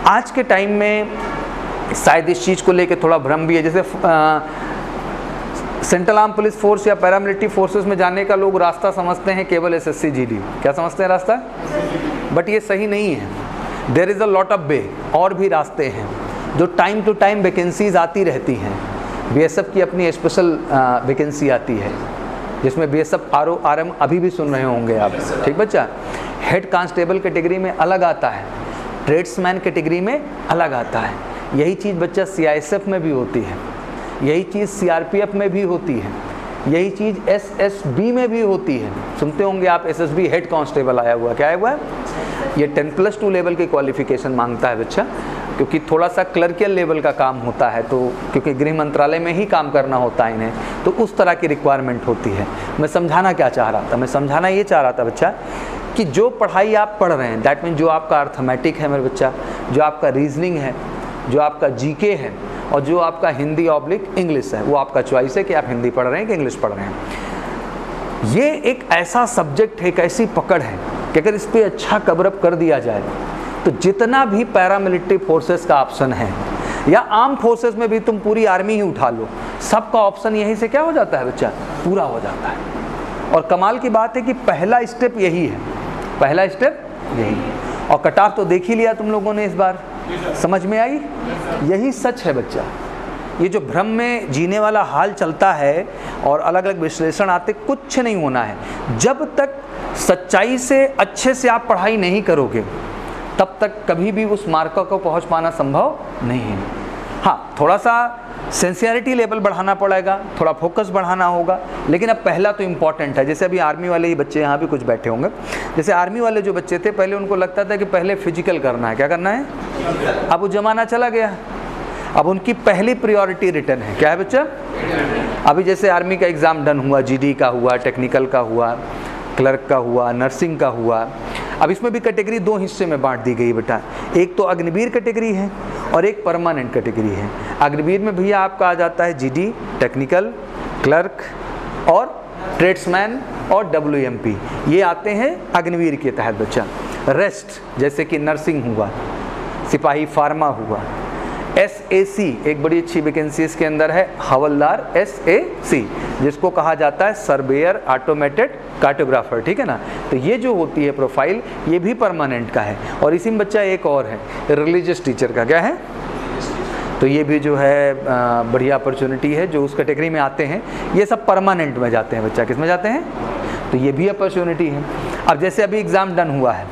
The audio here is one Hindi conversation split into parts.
आज के टाइम में शायद इस चीज़ को लेके थोड़ा भ्रम भी है, जैसे सेंट्रल आर्म पुलिस फोर्स या पैरामिलिट्री फोर्सेस में जाने का लोग रास्ता समझते हैं केवल एसएससी जीडी। क्या समझते हैं रास्ता? बट ये सही नहीं है। There is a lot of way, और भी रास्ते हैं जो टाइम टू टाइम वैकेंसीज आती रहती हैं। बीएसएफ की अपनी स्पेशल वैकेंसी आती है, जिसमें बीएसएफ आरएम अभी भी सुन रहे होंगे आप, ठीक बच्चा। हेड कांस्टेबल कैटेगरी में अलग आता है, ट्रेड्समैन कैटेगरी में अलग आता है। यही चीज़ बच्चा सीआईएसएफ में भी होती है, यही चीज़ सीआरपीएफ में भी होती है, यही चीज़ एसएसबी में भी होती है। सुनते होंगे आप एसएसबी हेड कांस्टेबल आया हुआ, क्या आया हुआ है? ये 10+2 लेवल की क्वालिफिकेशन मांगता है बच्चा, क्योंकि थोड़ा सा क्लर्कियल लेवल का काम होता है, तो क्योंकि गृह मंत्रालय में ही काम करना होता है इन्हें, तो उस तरह की रिक्वायरमेंट होती है। मैं समझाना क्या चाह रहा था? मैं समझाना ये चाह रहा था बच्चा कि जो पढ़ाई आप पढ़ रहे हैं, दैट मीन जो आपका अर्थमेटिक है मेरे बच्चा, जो आपका रीजनिंग है, जो आपका जीके है, और जो आपका हिंदी ऑब्लिक इंग्लिश है, वो आपका चॉइस है कि आप हिंदी पढ़ रहे हैं कि इंग्लिश पढ़ रहे हैं। ये एक ऐसा सब्जेक्ट है, एक ऐसी पकड़ है कि अगर इस पर अच्छा कवरअप कर दिया जाए तो जितना भी पैरामिलिट्री फोर्सेस का ऑप्शन है, या आर्म फोर्सेस में भी तुम पूरी आर्मी ही उठा लो, सबका ऑप्शन यहीं से क्या हो जाता है बच्चा? पूरा हो जाता है। और कमाल की बात है कि पहला स्टेप यही है, पहला स्टेप यही। और कट ऑफ तो देख ही लिया तुम लोगों ने इस बार, समझ में आई? यही सच है बच्चा। ये जो भ्रम में जीने वाला हाल चलता है और अलग अलग विश्लेषण आते, कुछ नहीं होना है। जब तक सच्चाई से अच्छे से आप पढ़ाई नहीं करोगे, तब तक कभी भी उस मार्क को पहुंच पाना संभव नहीं है। हाँ, थोड़ा सा सिंसियरिटी लेवल बढ़ाना पड़ेगा, थोड़ा फोकस बढ़ाना होगा, लेकिन अब पहला तो इम्पॉर्टेंट है। जैसे अभी आर्मी वाले ही बच्चे यहाँ भी कुछ बैठे होंगे, जैसे आर्मी वाले जो बच्चे थे, पहले उनको लगता था कि पहले फिजिकल करना है। क्या करना है? अब वो ज़माना चला गया, अब उनकी पहली प्रायोरिटी रिटर्न है। क्या है बच्चा? अभी जैसे आर्मी का एग्ज़ाम डन हुआ, जीडी का हुआ, टेक्निकल का हुआ, क्लर्क का हुआ, नर्सिंग का हुआ। अब इसमें भी कैटेगरी दो हिस्से में बांट दी गई बेटा, एक तो अग्निवीर कैटेगरी है और एक परमानेंट कैटेगरी है। अग्निवीर में भैया आपका आ जाता है जीडी, टेक्निकल, क्लर्क और ट्रेड्समैन और डब्ल्यूएमपी, ये आते हैं अग्निवीर के तहत बच्चा। रेस्ट जैसे कि नर्सिंग हुआ, सिपाही फार्मा हुआ, एसएसी एक बड़ी अच्छी वैकेंसी इसके अंदर है, हवलदार एसएसी, जिसको कहा जाता है सर्वेयर ऑटोमेटेड कार्टोग्राफर, ठीक है ना। तो ये जो होती है प्रोफाइल, ये भी परमानेंट का है। और इसी में बच्चा एक और है, रिलीजियस टीचर का। क्या है? तो ये भी जो है बढ़िया अपॉर्चुनिटी है, जो उस कैटेगरी में आते हैं। ये सब परमानेंट में जाते हैं बच्चा। किस में जाते हैं? तो ये भी अपॉर्चुनिटी है। अब जैसे अभी एग्ज़ाम डन हुआ है,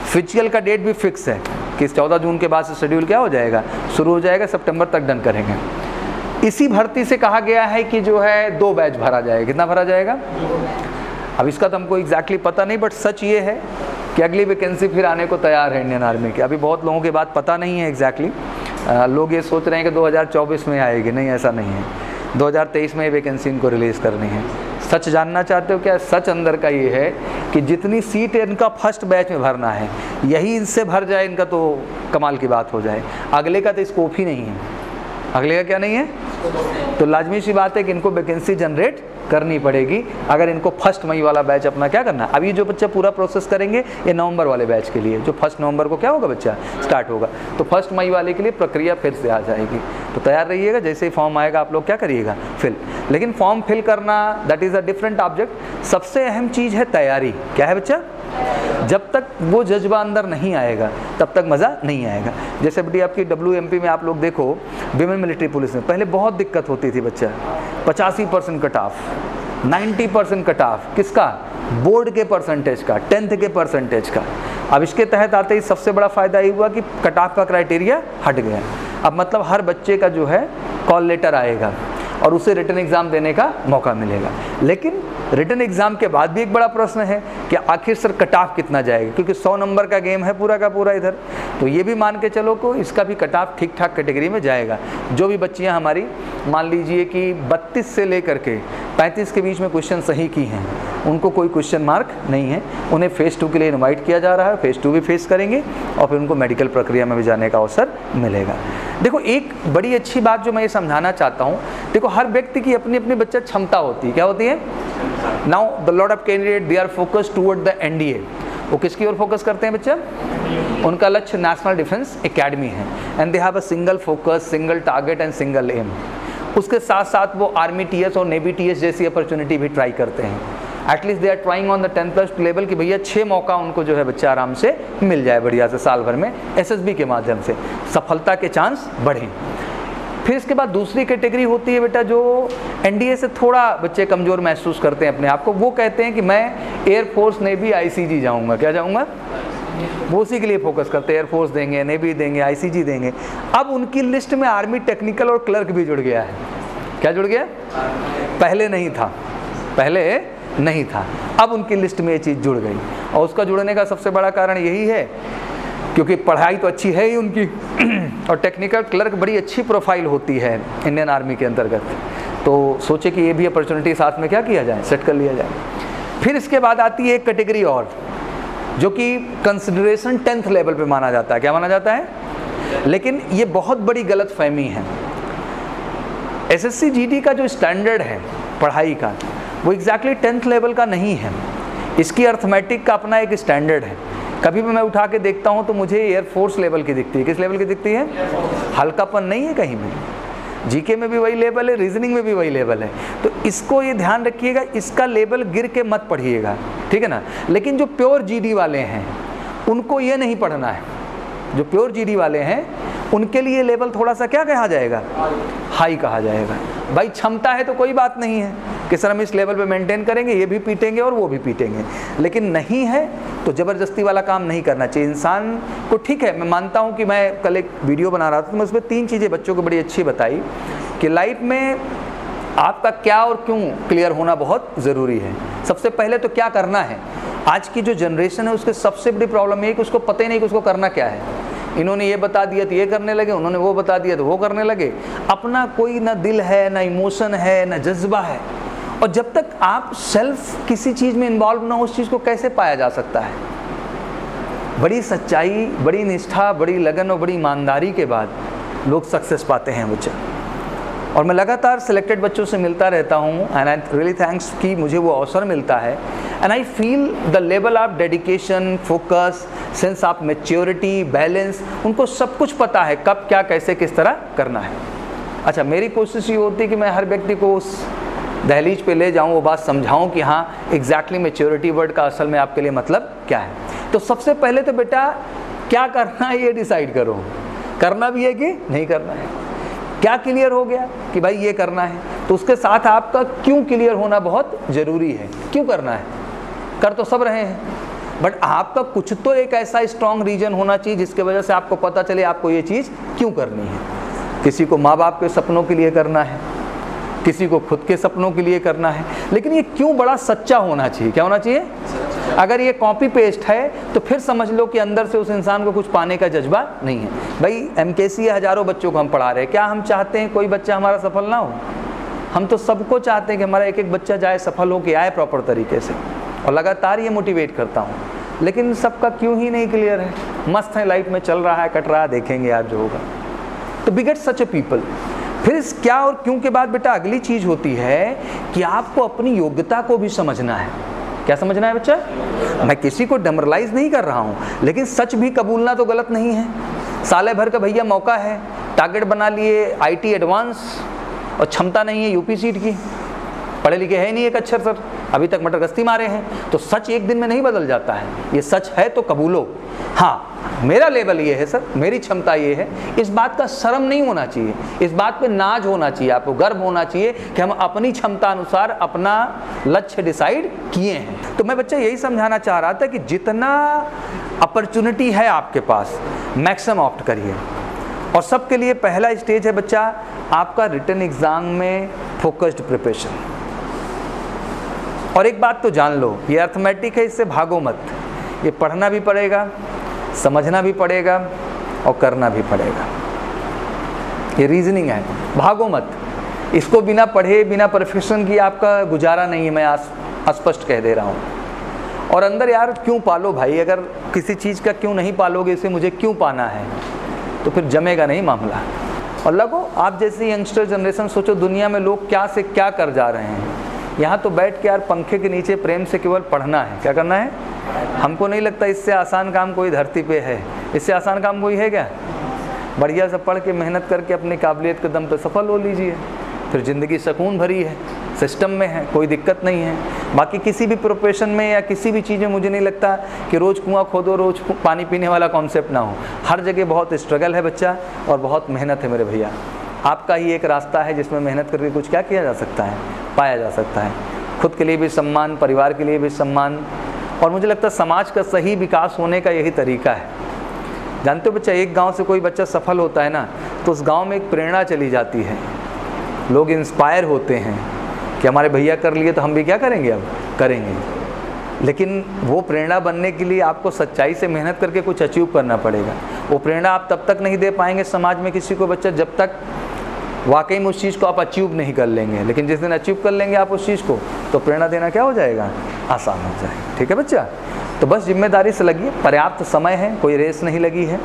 फिजिकल का डेट भी फिक्स है कि 14 जून के बाद से शेड्यूल क्या हो जाएगा, शुरू हो जाएगा, सितंबर तक डन करेंगे। इसी भर्ती से कहा गया है कि जो है 2 बैच भरा जाएगा। कितना भरा जाएगा? अब इसका तो हमको एग्जैक्टली पता नहीं, बट सच ये है कि अगली वैकेंसी फिर आने को तैयार है इंडियन आर्मी की। अभी बहुत लोगों के बात पता नहीं है एग्जैक्टली, लोग ये सोच रहे हैं कि 2024 में आएगी। नहीं, ऐसा नहीं है, 2023 में ये वैकेंसी इनको रिलीज़ करनी है। सच जानना चाहते हो क्या? सच अंदर का ये है कि जितनी सीट इनका फर्स्ट बैच में भरना है, यही इनसे भर जाए इनका तो कमाल की बात हो जाए। अगले का तो स्कोप ही नहीं है। अगले का क्या नहीं है? तो लाजमी सी बात है कि इनको वैकेंसी जनरेट करनी पड़ेगी अगर इनको फर्स्ट मई वाला बैच अपना क्या करना। अब ये जो बच्चा पूरा प्रोसेस करेंगे, ये नवंबर वाले बैच के लिए, जो 1 नवंबर को क्या होगा बच्चा स्टार्ट होगा, तो 1 मई वाले के लिए प्रक्रिया फिर से आ जाएगी। तो तैयार रहिएगा, जैसे ही फॉर्म आएगा आप लोग क्या करिएगा, फिल। लेकिन फॉर्म फिल करना that is a different object. सबसे अहम चीज़ है तैयारी। क्या है बच्चा? जब तक वो जज्बा अंदर नहीं आएगा तब तक मज़ा नहीं आएगा। जैसे बेटी आपकी डब्ल्यूएमपी में आप लोग देखो, विमेन मिलिट्री पुलिस में पहले बहुत दिक्कत होती थी बच्चा, 85% कट ऑफ, 90% कट ऑफ। किसका? बोर्ड के परसेंटेज का, 10th के परसेंटेज का। अब इसके तहत आते ही सबसे बड़ा फ़ायदा ये हुआ कि कट ऑफ का क्राइटेरिया हट गया। अब मतलब हर बच्चे का जो है कॉल लेटर आएगा और उसे रिटन एग्ज़ाम देने का मौका मिलेगा। लेकिन रिटन एग्ज़ाम के बाद भी एक बड़ा प्रश्न है कि आखिर सर कट ऑफ कितना जाएगा, क्योंकि 100 नंबर का गेम है पूरा का पूरा इधर। तो ये भी मान के चलो को इसका भी कट ऑफ ठीक ठाक कैटेगरी में जाएगा। जो भी बच्चियां हमारी मान लीजिए कि 32 से लेकर के 35 के बीच में क्वेश्चन सही की हैं, उनको कोई क्वेश्चन मार्क नहीं है, उन्हें फेज़ 2 के लिए इन्वाइट किया जा रहा है। फेज़ 2 भी फेस करेंगे और फिर उनको मेडिकल प्रक्रिया में भी जाने का अवसर मिलेगा। देखो एक बड़ी अच्छी बात जो मैं ये समझाना चाहता हूँ, देखो हर व्यक्ति की अपनी अपनी बच्चा क्षमता होती है। क्या होती है? Now the lot of candidate they are focused toward the NDA. वो किसकी ओर फोकस करते हैं बच्चा? उनका लक्ष्य नेशनल डिफेंस एकेडमी है, and they have a single focus, single target and single aim. उसके साथ साथ वो आर्मी टीएस और नेवी टीएस जैसी अपॉर्चुनिटी भी ट्राई करते हैं। At least they are trying on the 10+ level कि भैया 6 मौका उनको जो है बच्चा आराम से मिल जाए बढ़िया से साल भर में, एसएसबी के माध्यम से सफलता के चांस बढ़ें। फिर इसके बाद दूसरी कैटेगरी होती है बेटा जो एनडीए से थोड़ा बच्चे कमज़ोर महसूस करते हैं अपने आप को। वो कहते हैं कि मैं एयरफोर्स नेवी आईसीजी जाऊंगा। क्या जाऊंगा? वो उसी के लिए फोकस करते हैं, एयरफोर्स देंगे, नेवी देंगे, आईसीजी देंगे। अब उनकी लिस्ट में आर्मी टेक्निकल और क्लर्क भी जुड़ गया है। क्या जुड़ गया? पहले नहीं था, पहले नहीं था, अब उनकी लिस्ट में ये चीज़ जुड़ गई। और उसका जुड़ने का सबसे बड़ा कारण यही है क्योंकि पढ़ाई तो अच्छी है ही उनकी और टेक्निकल क्लर्क बड़ी अच्छी प्रोफाइल होती है इंडियन आर्मी के अंतर्गत। तो सोचे कि ये भी अपॉर्चुनिटी साथ में क्या किया जाए, सेट कर लिया जाए। फिर इसके बाद आती है एक कैटेगरी और जो कि कंसिडरेशन 10th लेवल पे माना जाता है। क्या माना जाता है? लेकिन ये बहुत बड़ी गलत फहमी है। एसएससी जीडी का जो स्टैंडर्ड है पढ़ाई का वो एग्जैक्टली 10th लेवल का नहीं है। इसकी अर्थमेटिक का अपना एक स्टैंडर्ड है। कभी भी मैं उठा के देखता हूँ तो मुझे एयरफोर्स लेवल की दिखती है। किस लेवल की दिखती है? हल्कापन नहीं है कहीं में। जीके में भी वही लेवल है, रीजनिंग में भी वही लेवल है। तो इसको ये ध्यान रखिएगा, इसका लेवल गिर के मत पढ़िएगा, ठीक है ना। लेकिन जो प्योर जीडी वाले हैं उनको ये नहीं पढ़ना है। जो प्योर जीडी वाले हैं उनके लिए लेवल थोड़ा सा क्या कहा जाएगा? हाई कहा जाएगा। भाई क्षमता है तो कोई बात नहीं है कि सर हम इस लेवल पे मेंटेन करेंगे, ये भी पीटेंगे और वो भी पीटेंगे। लेकिन नहीं है तो ज़बरदस्ती वाला काम नहीं करना चाहिए इंसान को। ठीक है, मैं मानता हूँ कि मैं कल एक वीडियो बना रहा था तो मैं उसमें 3 चीज़ें बच्चों को बड़ी अच्छी बताई कि लाइफ में आपका क्या और क्यों क्लियर होना बहुत ज़रूरी है। सबसे पहले तो क्या करना है। आज की जो जनरेशन है उसके सबसे बड़ी प्रॉब्लम ये है कि उसको पता ही नहीं कि उसको करना क्या है। इन्होंने ये बता दिया तो ये करने लगे, उन्होंने वो बता दिया तो वो करने लगे। अपना कोई ना दिल है, ना इमोशन है, ना जज्बा है। और जब तक आप सेल्फ किसी चीज़ में इन्वॉल्व ना हो उस चीज़ को कैसे पाया जा सकता है? बड़ी सच्चाई, बड़ी निष्ठा, बड़ी लगन और बड़ी ईमानदारी के बाद लोग सक्सेस पाते हैं बच्चा। और मैं लगातार सिलेक्टेड बच्चों से मिलता रहता हूँ एंड आई रियली थैंक्स कि मुझे वो अवसर मिलता है। And I feel the level of dedication, focus, sense of maturity, balance, उनको सब कुछ पता है कब क्या कैसे किस तरह करना है। अच्छा, मेरी कोशिश ये होती है कि मैं हर व्यक्ति को उस दहलीज पे ले जाऊँ, वो बात समझाऊँ कि हाँ एग्जैक्टली मैच्योरिटी वर्ड का असल में आपके लिए मतलब क्या है। तो सबसे पहले तो बेटा क्या करना है ये डिसाइड करो, करना भी है कि नहीं करना है। क्या क्लियर हो गया कि भाई ये करना है, तो उसके साथ आपका क्यों क्लियर होना बहुत ज़रूरी है। क्यों करना है? कर तो सब रहे हैं, बट आपका कुछ तो एक ऐसा स्ट्रॉन्ग रीजन होना चाहिए जिसके वजह से आपको पता चले आपको ये चीज़ क्यों करनी है। किसी को माँ बाप के सपनों के लिए करना है, किसी को खुद के सपनों के लिए करना है, लेकिन ये क्यों बड़ा सच्चा होना चाहिए। क्या होना चाहिए? अगर ये कॉपी पेस्ट है तो फिर समझ लो कि अंदर से उस इंसान को कुछ पाने का जज्बा नहीं है। भाई एमकेसी हज़ारों बच्चों को हम पढ़ा रहे हैं, क्या हम चाहते हैं कोई बच्चा हमारा सफल ना हो? हम तो सबको चाहते हैं कि हमारा एक एक बच्चा जाए, सफल हो के आए प्रॉपर तरीके से, और लगातार ये मोटिवेट करता हूँ। लेकिन सबका क्यों ही नहीं क्लियर है। मस्त है, लाइफ में चल रहा है, कट रहा है, देखेंगे यार जो होगा। तो बिगेट सच ए पीपल। फिर इस क्या और क्यों के बाद बेटा अगली चीज़ होती है कि आपको अपनी योग्यता को भी समझना है। क्या समझना है बच्चा? मैं किसी को डेमोरलाइज नहीं कर रहा हूँ, लेकिन सच भी कबूलना तो गलत नहीं है। साले भर का भैया मौका है, टारगेट बना लिए आईटी एडवांस, और क्षमता नहीं है यूपी सीट की, पढ़े लिखे है नहीं एक अक्षर सर, अभी तक मटर गश्ती मारे हैं। तो सच एक दिन में नहीं बदल जाता है, ये सच है तो कबूलो। हाँ मेरा लेवल ये है सर, मेरी क्षमता ये है, इस बात का शर्म नहीं होना चाहिए, इस बात पे नाज होना चाहिए, आपको गर्व होना चाहिए कि हम अपनी क्षमता अनुसार अपना लक्ष्य डिसाइड किए हैं। तो मैं बच्चा यही समझाना चाह रहा था कि जितना अपॉर्चुनिटी है आपके पास मैक्सिमम ऑप्ट करिए। और सबके लिए पहला स्टेज है बच्चा आपका रिटन एग्जाम में फोकस्ड प्रिपरेशन। और एक बात तो जान लो, ये अर्थमेटिक है, इससे भागो मत। ये पढ़ना भी पड़ेगा, समझना भी पड़ेगा और करना भी पड़ेगा। ये रीजनिंग है, भागो मत। इसको बिना पढ़े बिना प्रिपरेशन की आपका गुजारा नहीं है, मैं स्पष्ट कह दे रहा हूँ। और अंदर यार क्यों पालो भाई, अगर किसी चीज़ का क्यों नहीं पालोगे, इसे मुझे क्यों पाना है, तो फिर जमेगा नहीं मामला। और लगो आप जैसी यंगस्टर जनरेशन, सोचो दुनिया में लोग क्या से क्या कर जा रहे हैं। यहाँ तो बैठ के यार पंखे के नीचे प्रेम से केवल पढ़ना है। क्या करना है? हमको नहीं लगता इससे आसान काम कोई धरती पे है। इससे आसान काम कोई है क्या? बढ़िया से पढ़ के मेहनत करके अपनी काबिलियत के दम पे सफल हो लीजिए, फिर ज़िंदगी सुकून भरी है, सिस्टम में है, कोई दिक्कत नहीं है। बाकी किसी भी प्रोफेशन में या किसी भी चीज़ में मुझे नहीं लगता कि रोज़ कुआं खोदो रोज़ पानी पीने वाला कॉन्सेप्ट ना हो। हर जगह बहुत स्ट्रगल है बच्चा, और बहुत मेहनत है मेरे भैया। आपका ही एक रास्ता है जिसमें मेहनत करके कुछ क्या किया जा सकता है, पाया जा सकता है। खुद के लिए भी सम्मान, परिवार के लिए भी सम्मान, और मुझे लगता है समाज का सही विकास होने का यही तरीका है। जानते हो बच्चा, एक गांव से कोई बच्चा सफल होता है ना, तो उस गांव में एक प्रेरणा चली जाती है, लोग इंस्पायर होते हैं कि हमारे भैया कर लिए तो हम भी क्या करेंगे, अब करेंगे। लेकिन वो प्रेरणा बनने के लिए आपको सच्चाई से मेहनत करके कुछ अचीव करना पड़ेगा। वो प्रेरणा आप तब तक नहीं दे पाएंगे समाज में किसी को बच्चा, जब तक वाकई में उस चीज़ को आप अचीव नहीं कर लेंगे। लेकिन जिस दिन अचीव कर लेंगे आप उस चीज़ को, तो प्रेरणा देना क्या हो जाएगा, आसान हो जाएगा। ठीक है बच्चा, तो बस जिम्मेदारी से लगिए, पर्याप्त समय है, कोई रेस नहीं लगी है।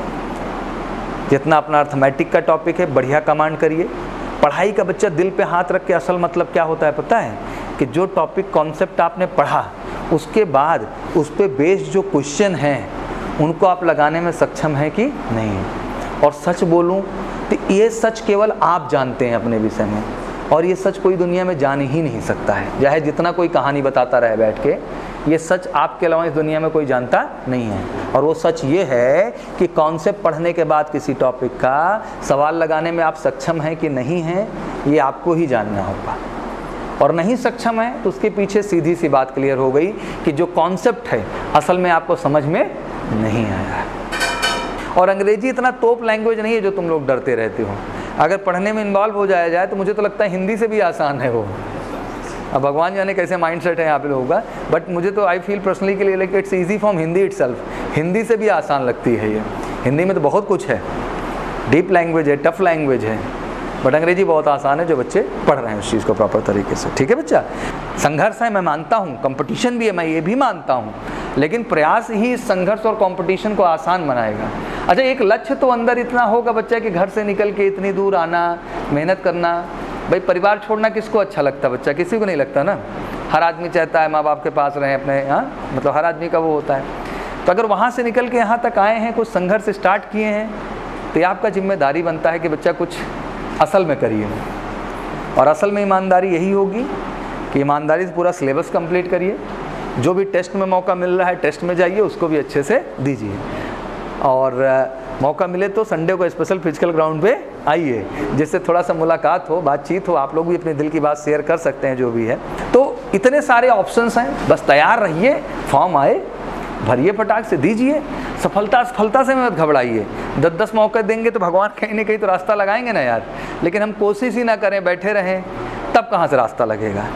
जितना अपना अर्थमेटिक का टॉपिक है बढ़िया कमांड करिए। पढ़ाई का बच्चा दिल पे हाथ रख के असल मतलब क्या होता है पता है, कि जो टॉपिक कॉन्सेप्ट आपने पढ़ा उसके बाद उस पर बेस्ड जो क्वेश्चन हैं उनको आप लगाने में सक्षम हैं कि नहीं। और सच बोलूं तो ये सच केवल आप जानते हैं अपने विषय में, और ये सच कोई दुनिया में जान ही नहीं सकता है। चाहे जितना कोई कहानी बताता रहे बैठ के, ये सच आपके अलावा इस दुनिया में कोई जानता नहीं है। और वो सच ये है कि कॉन्सेप्ट पढ़ने के बाद किसी टॉपिक का सवाल लगाने में आप सक्षम हैं कि नहीं हैं, ये आपको ही जानना होगा। और नहीं सक्षम है तो उसके पीछे सीधी सी बात क्लियर हो गई कि जो कॉन्सेप्ट है असल में आपको समझ में नहीं आया। और अंग्रेजी इतना तोप लैंग्वेज नहीं है जो तुम लोग डरते रहते हो। अगर पढ़ने में इन्वॉल्व हो जाया जाए तो मुझे तो लगता है हिंदी से भी आसान है वो। अब भगवान जाने कैसे माइंडसेट है यहाँ पे लोगों का, बट मुझे तो आई फील पर्सनली के लिए like it's easy from Hindi itself. Hindi से भी आसान लगती है ये। हिंदी में तो बहुत कुछ है, डीप लैंग्वेज है, टफ लैंग्वेज है, बट अंग्रेजी बहुत आसान है जो बच्चे पढ़ रहे हैं उस चीज़ को प्रॉपर तरीके से। ठीक है बच्चा, संघर्ष है मैं मानता हूँ, कंपटीशन भी है मैं ये भी मानता हूँ, लेकिन प्रयास ही इस संघर्ष और कंपटीशन को आसान बनाएगा। अच्छा, एक लक्ष्य तो अंदर इतना होगा बच्चा कि घर से निकल के इतनी दूर आना, मेहनत करना। भाई परिवार छोड़ना किसको अच्छा लगता बच्चा, किसी को नहीं लगता ना। हर आदमी चाहता है माँ बाप के पास रहें अपने, हाँ मतलब हर आदमी का वो होता है। तो अगर वहाँ से निकल के यहाँ तक आए हैं, कुछ संघर्ष स्टार्ट किए हैं, तो ये आपका जिम्मेदारी बनता है कि बच्चा कुछ असल में करिए। और असल में ईमानदारी यही होगी कि ईमानदारी से पूरा सिलेबस कंप्लीट करिए। जो भी टेस्ट में मौका मिल रहा है टेस्ट में जाइए, उसको भी अच्छे से दीजिए। और मौका मिले तो संडे को स्पेशल फिजिकल ग्राउंड पे आइए, जिससे थोड़ा सा मुलाकात हो, बातचीत हो, आप लोग भी अपने दिल की बात शेयर कर सकते हैं जो भी है। तो इतने सारे ऑप्शंस हैं, बस तैयार रहिए, फॉर्म आए भरिए, फटाक से दीजिए। सफलता से मत घबराइए। 10-10 मौके देंगे तो भगवान कहीं ना कहीं तो रास्ता लगाएंगे ना यार। लेकिन हम कोशिश ही ना करें, बैठे रहें, तब कहाँ से रास्ता लगेगा।